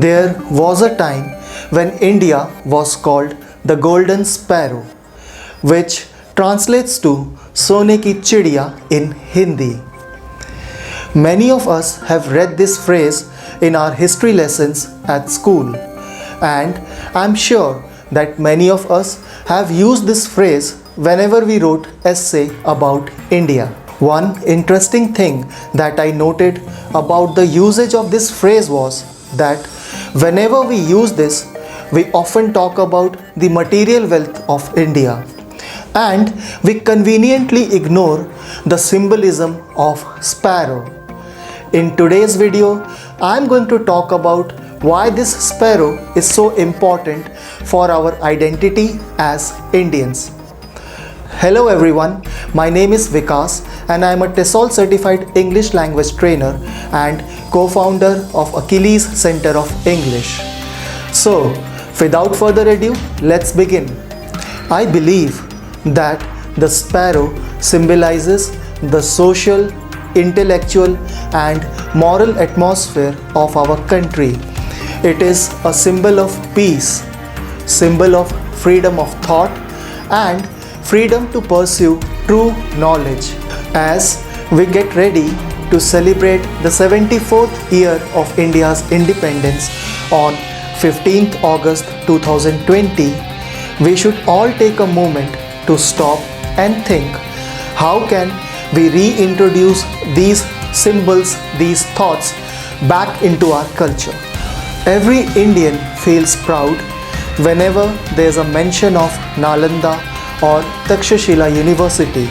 There was a time when India was called the Golden Sparrow, which translates to Sone ki Chidiya in Hindi. Many of us have read this phrase in our history lessons at school, and I'm sure that many of us have used this phrase whenever we wrote essay about India. One interesting thing that I noted about the usage of this phrase was that whenever we use this, we often talk about the material wealth of India, and we conveniently ignore the symbolism of sparrow. In today's video, I am going to talk about why this sparrow is so important for our identity as Indians. Hello everyone, my name is Vikas and I am a TESOL certified English language trainer and co-founder of Achilles Center of English. So, without further ado, let's begin. I believe that the sparrow symbolizes the social, intellectual and moral atmosphere of our country. It is a symbol of peace, symbol of freedom of thought and freedom to pursue true knowledge. As we get ready to celebrate the 74th year of India's independence on 15th August 2020, we should all take a moment to stop and think, how can we reintroduce these symbols, these thoughts back into our culture? Every Indian feels proud whenever there is a mention of Nalanda or Takshashila University,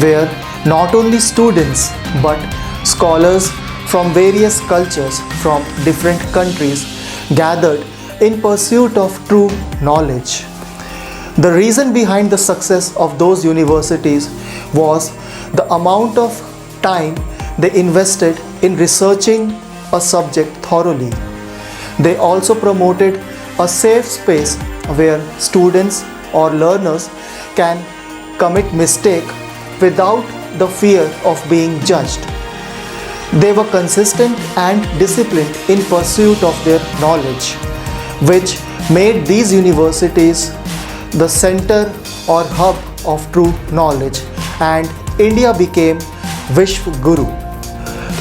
where not only students but scholars from various cultures from different countries gathered in pursuit of true knowledge. The reason behind the success of those universities was the amount of time they invested in researching a subject thoroughly. They also promoted a safe space where students or learners can commit mistake without the fear of being judged. They were consistent and disciplined in pursuit of their knowledge, which made these universities the center or hub of true knowledge, and India became Vishwa Guru.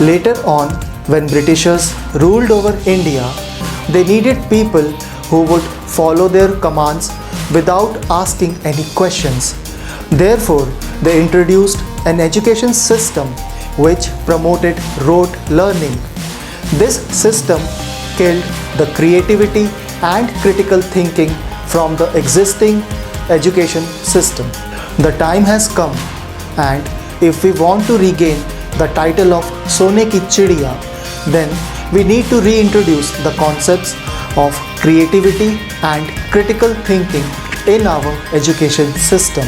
Later on, when Britishers ruled over India, they needed people who would follow their commands without asking any questions. Therefore, they introduced an education system which promoted rote learning. This system killed the creativity and critical thinking from the existing education system. The time has come, and if we want to regain the title of Sone ki Chidiya, then we need to reintroduce the concepts of creativity and critical thinking in our education system.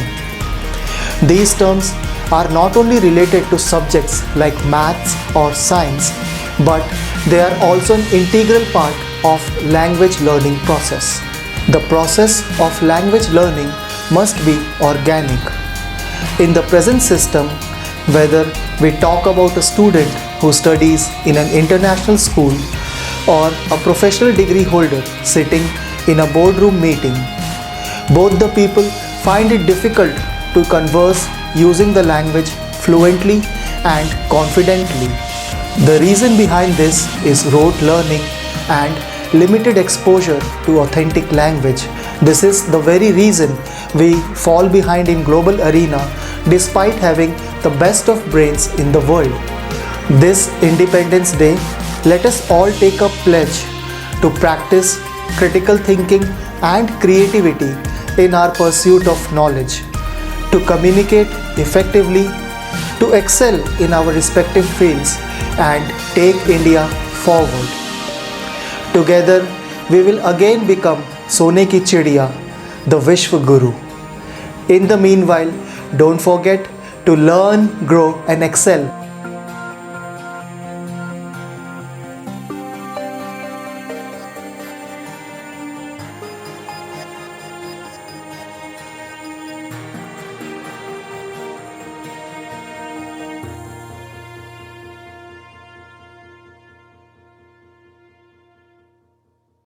These terms are not only related to subjects like maths or science, but they are also an integral part of language learning process. The process of language learning must be organic. In the present system, whether we talk about a student who studies in an international school or a professional degree holder sitting in a boardroom meeting, both the people find it difficult to converse using the language fluently and confidently. The reason behind this is rote learning and limited exposure to authentic language. This is the very reason we fall behind in global arena despite having the best of brains in the world. This Independence Day, let us all take a pledge to practice critical thinking and creativity in our pursuit of knowledge, to communicate effectively, to excel in our respective fields and take India forward. Together, we will again become Sone ki Chidiya, the Vishwa Guru. In the meanwhile, don't forget to learn, grow and excel.